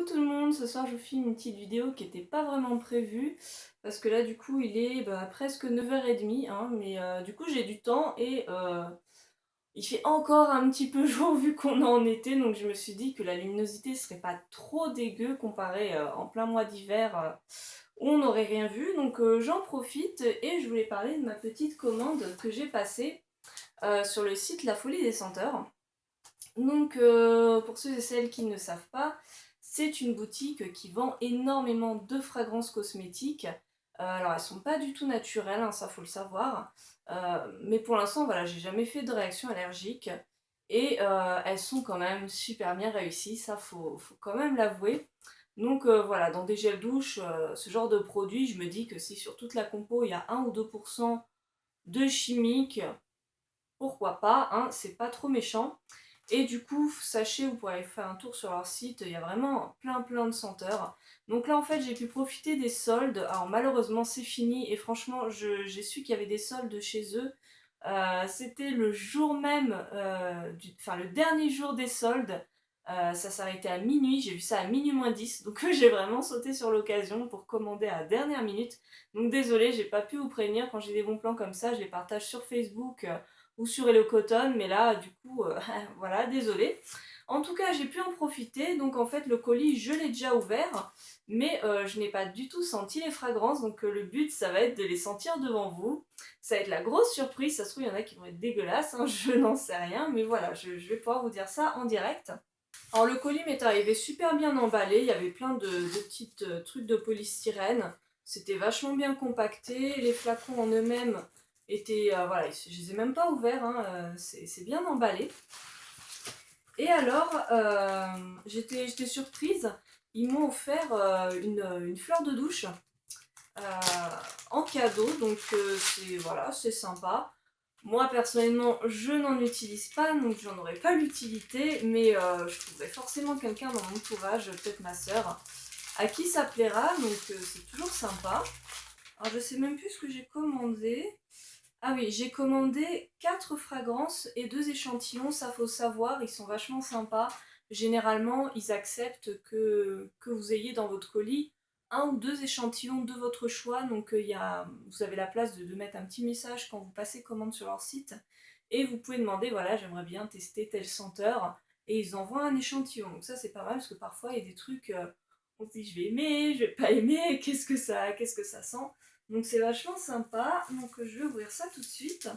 tout le monde, ce soir je vous filme une petite vidéo qui n'était pas vraiment prévue parce que là du coup il est presque 9h30 hein, mais du coup j'ai du temps et il fait encore un petit peu jour vu qu'on est en été, donc je me suis dit que la luminosité serait pas trop dégueu comparé en plein mois d'hiver où on n'aurait rien vu, donc j'en profite et je voulais parler de ma petite commande que j'ai passée sur le site La Folie des Senteurs. Donc, pour ceux et celles qui ne savent pas, c'est une boutique qui vend énormément de fragrances cosmétiques. Alors, elles sont pas du tout naturelles, hein, ça faut le savoir. Mais pour l'instant, voilà, j'ai jamais fait de réaction allergique. Et elles sont quand même super bien réussies, ça faut quand même l'avouer. Donc voilà, dans des gels douche, ce genre de produit, je me dis que si sur toute la compo il y a 1 ou 2% de chimique, pourquoi pas, hein, c'est pas trop méchant. Et du coup, sachez, vous pourrez aller faire un tour sur leur site, il y a vraiment plein de senteurs. Donc là, en fait, j'ai pu profiter des soldes. Alors malheureusement, c'est fini et franchement, j'ai su qu'il y avait des soldes chez eux. C'était le jour même, enfin le dernier jour des soldes. Ça s'arrêtait à minuit, j'ai vu ça à minuit moins 10, donc j'ai vraiment sauté sur l'occasion pour commander à la dernière minute. Donc désolée, j'ai pas pu vous prévenir, quand j'ai des bons plans comme ça, je les partage sur Facebook ou sur Hello Cotton, mais là, du coup, voilà, désolée. En tout cas, j'ai pu en profiter, donc en fait, le colis, je l'ai déjà ouvert, mais je n'ai pas du tout senti les fragrances, donc le but, ça va être de les sentir devant vous. Ça va être la grosse surprise, ça se trouve, il y en a qui vont être dégueulasses, hein, je n'en sais rien, mais voilà, je vais pouvoir vous dire ça en direct. Alors le colis m'est arrivé super bien emballé, il y avait plein de petits trucs de polystyrène, c'était vachement bien compacté, les flacons en eux-mêmes étaient, voilà, je les ai même pas ouverts, hein, c'est bien emballé. Et alors, j'étais surprise, ils m'ont offert une fleur de douche euh, en cadeau, donc voilà, c'est sympa. Moi personnellement, je n'en utilise pas, donc j'en aurais pas l'utilité, mais je trouverai forcément quelqu'un dans mon entourage, peut-être ma soeur, à qui ça plaira, donc c'est toujours sympa. Alors je sais même plus ce que j'ai commandé. Ah oui, j'ai commandé 4 fragrances et 2 échantillons, ça faut savoir, ils sont vachement sympas. Généralement, ils acceptent que vous ayez dans votre colis un ou deux échantillons de votre choix, donc vous avez la place de mettre un petit message quand vous passez commande sur leur site, et vous pouvez demander, voilà, j'aimerais bien tester telle senteur, et ils envoient un échantillon. Donc ça c'est pas mal, parce que parfois il y a des trucs, on se dit je vais aimer, je vais pas aimer, qu'est-ce que ça sent. Donc c'est vachement sympa, donc je vais ouvrir ça tout de suite.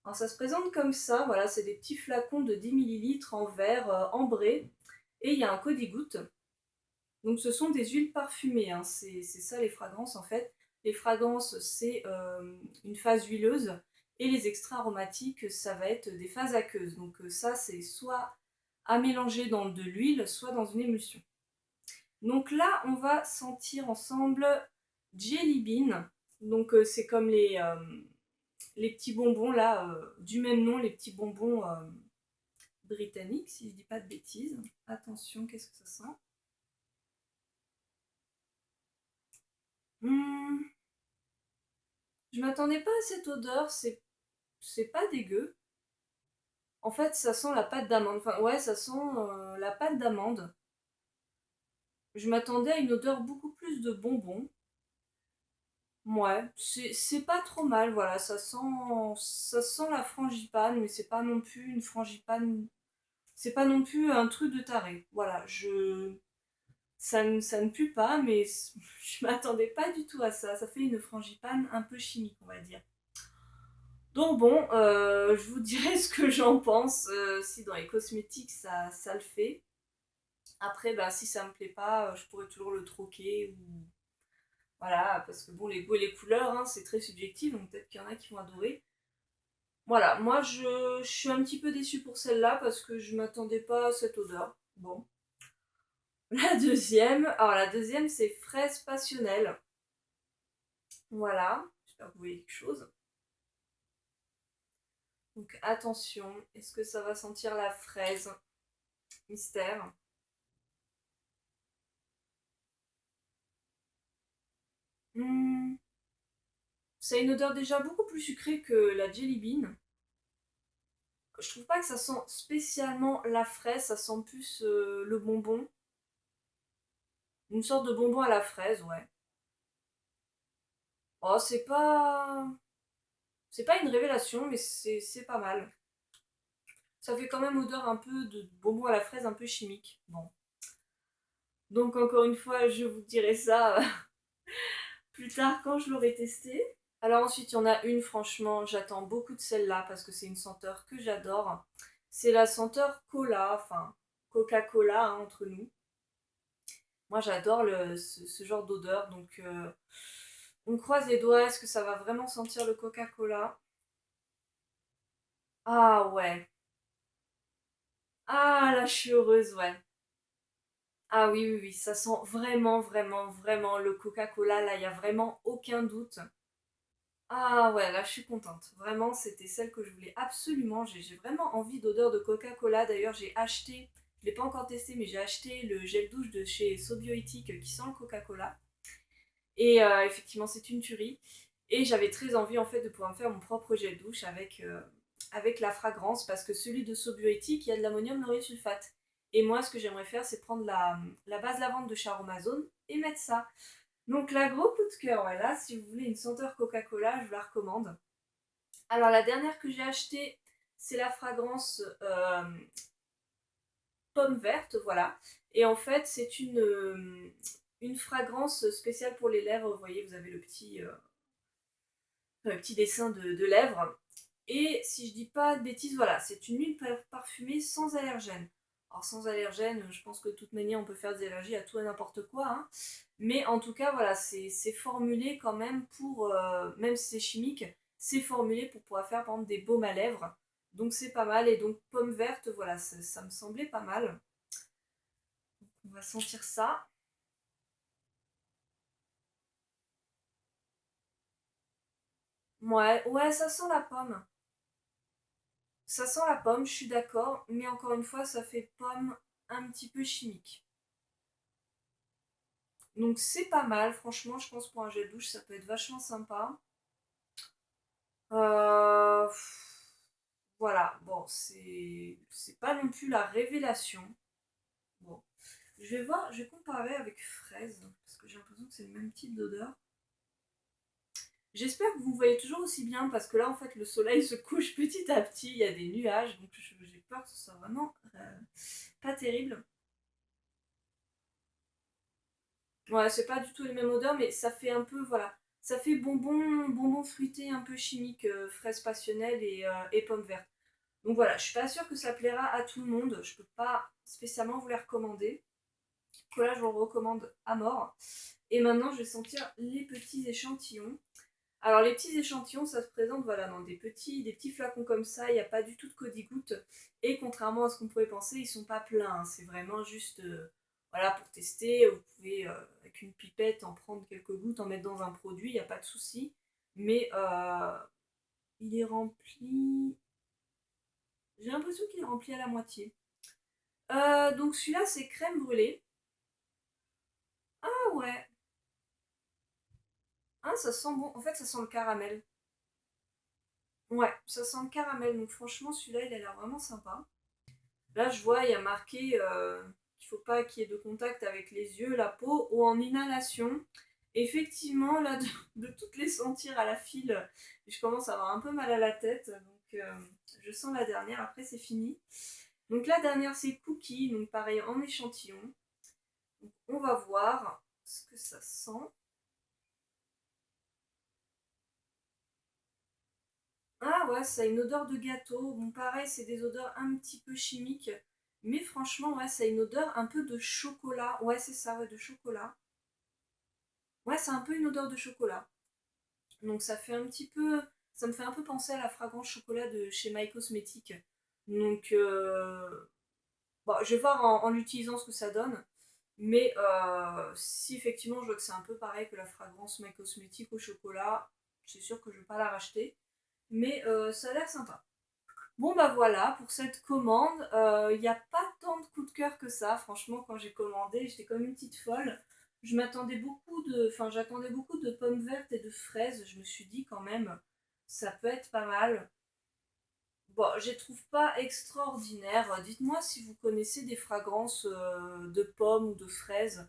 Alors ça se présente comme ça, voilà, c'est des petits flacons de 10 millilitres en verre ambré, et il y a un code-goutte. Donc ce sont des huiles parfumées, hein, c'est ça les fragrances en fait. Les fragrances c'est une phase huileuse, et les extraits aromatiques ça va être des phases aqueuses. Donc ça c'est soit à mélanger dans de l'huile, soit dans une émulsion. Donc là, on va sentir ensemble Jelly Bean. Donc c'est comme les petits bonbons là, du même nom, les petits bonbons britanniques, si je dis pas de bêtises. Attention, qu'est-ce que ça sent? Hmm, je m'attendais pas à cette odeur, c'est pas dégueu. En fait, ça sent la pâte d'amande. Enfin, ouais, ça sent la pâte d'amande. Je m'attendais à une odeur beaucoup plus de bonbons. Ouais, c'est pas trop mal, voilà, ça sent la frangipane, mais c'est pas non plus une frangipane, c'est pas non plus un truc de taré. Voilà, ça ne pue pas, mais je m'attendais pas du tout à ça. Ça fait une frangipane un peu chimique, on va dire. Donc bon, je vous dirai ce que j'en pense, si dans les cosmétiques ça le fait. Après, bah, si ça me plaît pas, je pourrais toujours le troquer ou voilà, parce que bon, les goûts et les couleurs, hein, c'est très subjectif, donc peut-être qu'il y en a qui vont adorer. Voilà, moi je suis un petit peu déçue pour celle-là parce que je m'attendais pas à cette odeur. Bon. La deuxième c'est fraise passionnelle. Voilà, j'espère que vous voyez quelque chose. Donc attention, est-ce que ça va sentir la fraise? Mystère. Hmm, ça a une odeur déjà beaucoup plus sucrée que la Jelly Bean. Je trouve pas que ça sent spécialement la fraise, ça sent plus le bonbon. Une sorte de bonbon à la fraise, ouais. Oh, c'est pas une révélation, mais c'est pas mal. Ça fait quand même odeur un peu de bonbon à la fraise, un peu chimique. Bon. Donc encore une fois, je vous dirai ça plus tard quand je l'aurai testé. Alors ensuite, il y en a une, franchement, j'attends beaucoup de celle-là parce que c'est une senteur que j'adore. C'est la senteur cola, enfin Coca-Cola hein, entre nous. Moi, j'adore ce genre d'odeur, donc on croise les doigts. Est-ce que ça va vraiment sentir le Coca-Cola? Ah ouais. Ah là, je suis heureuse, ouais. Ah oui, oui, oui, ça sent vraiment, vraiment, vraiment le Coca-Cola. Là, il n'y a vraiment aucun doute. Ah ouais, là, je suis contente. Vraiment, c'était celle que je voulais absolument. J'ai vraiment envie d'odeur de Coca-Cola. D'ailleurs, j'ai acheté, je ne l'ai pas encore testé, mais j'ai acheté le gel douche de chez Sobiotic qui sent le Coca-Cola. Et effectivement, c'est une tuerie. Et j'avais très envie en fait de pouvoir me faire mon propre gel douche avec la fragrance parce que celui de Sobiotic, il y a de l'ammonium lauryl sulfate. Et moi, ce que j'aimerais faire, c'est prendre la base lavande de chez Aromazone et mettre ça. Donc là, gros coup de cœur, voilà, si vous voulez une senteur Coca-Cola, je vous la recommande. Alors la dernière que j'ai achetée, c'est la fragrance pomme verte, voilà. Et en fait, c'est une fragrance spéciale pour les lèvres. Vous voyez, vous avez le petit dessin de lèvres. Et si je dis pas de bêtises, voilà, c'est une huile parfumée sans allergène. Alors sans allergène, je pense que de toute manière on peut faire des allergies à tout et n'importe quoi. Hein. Mais en tout cas, voilà, c'est formulé quand même pour, même si c'est chimique, c'est formulé pour pouvoir faire par exemple des baumes à lèvres. Donc c'est pas mal. Et donc pomme verte, voilà, ça me semblait pas mal. On va sentir ça. Ouais, ouais, ça sent la pomme. Ça sent la pomme, je suis d'accord, mais encore une fois, ça fait pomme un petit peu chimique. Donc c'est pas mal, franchement, je pense pour un gel douche, ça peut être vachement sympa. Euh, voilà, bon, c'est pas non plus la révélation. Bon, je vais voir, je vais comparer avec fraise, parce que j'ai l'impression que c'est le même type d'odeur. J'espère que vous me voyez toujours aussi bien, parce que là, en fait, le soleil se couche petit à petit, il y a des nuages, donc j'ai peur que ce soit vraiment pas terrible. Ouais, c'est pas du tout les mêmes odeurs, mais ça fait un peu, voilà, ça fait bonbon fruité un peu chimique, fraise passionnelle et pomme verte. Donc voilà, je suis pas sûre que ça plaira à tout le monde, je peux pas spécialement vous les recommander. Que là, je vous le recommande à mort. Et maintenant, je vais sentir les petits échantillons. Alors les petits échantillons, ça se présente voilà, dans des petits flacons comme ça, il n'y a pas du tout de codi-gouttes. Et contrairement à ce qu'on pourrait penser, ils sont pas pleins, hein. C'est vraiment juste voilà, pour tester. Vous pouvez avec une pipette en prendre quelques gouttes, en mettre dans un produit, il n'y a pas de souci. Mais il est rempli... J'ai l'impression qu'il est rempli à la moitié. Donc celui-là, c'est crème brûlée. Ah ouais, ah, ça sent bon. En fait, ça sent le caramel. Ouais, ça sent le caramel. Donc franchement, celui-là, il a l'air vraiment sympa. Là, je vois, il y a marqué qu'il ne faut pas qu'il y ait de contact avec les yeux, la peau ou en inhalation. Effectivement, là, de toutes les sentir à la file, je commence à avoir un peu mal à la tête. Donc, je sens la dernière. Après, c'est fini. Donc, la dernière, c'est cookie. Donc, pareil, en échantillon. Donc, on va voir ce que ça sent. Ah ouais, ça a une odeur de gâteau. Bon, pareil, c'est des odeurs un petit peu chimiques. Mais franchement, ouais, ça a une odeur un peu de chocolat. Ouais, c'est ça, ouais, de chocolat. Ouais, c'est un peu une odeur de chocolat. Donc ça fait un petit peu... Ça me fait un peu penser à la fragrance chocolat de chez My Cosmetics. Donc, bon, je vais voir en l'utilisant ce que ça donne. Mais si effectivement je vois que c'est un peu pareil que la fragrance My Cosmetics au chocolat, c'est sûr que je ne vais pas la racheter. Mais ça a l'air sympa. Bon bah voilà pour cette commande. Il n'y a pas tant de coups de cœur que ça. Franchement, quand j'ai commandé, j'étais comme une petite folle. Je m'attendais beaucoup de, enfin j'attendais beaucoup de pommes vertes et de fraises. Je me suis dit quand même, ça peut être pas mal. Bon, je les trouve pas extraordinaires. Dites-moi si vous connaissez des fragrances de pommes ou de fraises.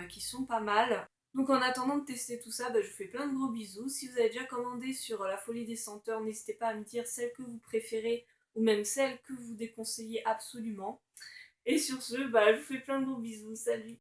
qui sont pas mal. Donc en attendant de tester tout ça, bah, je vous fais plein de gros bisous. Si vous avez déjà commandé sur La Folie des Senteurs, n'hésitez pas à me dire celle que vous préférez ou même celle que vous déconseillez absolument. Et sur ce, bah, je vous fais plein de gros bisous. Salut!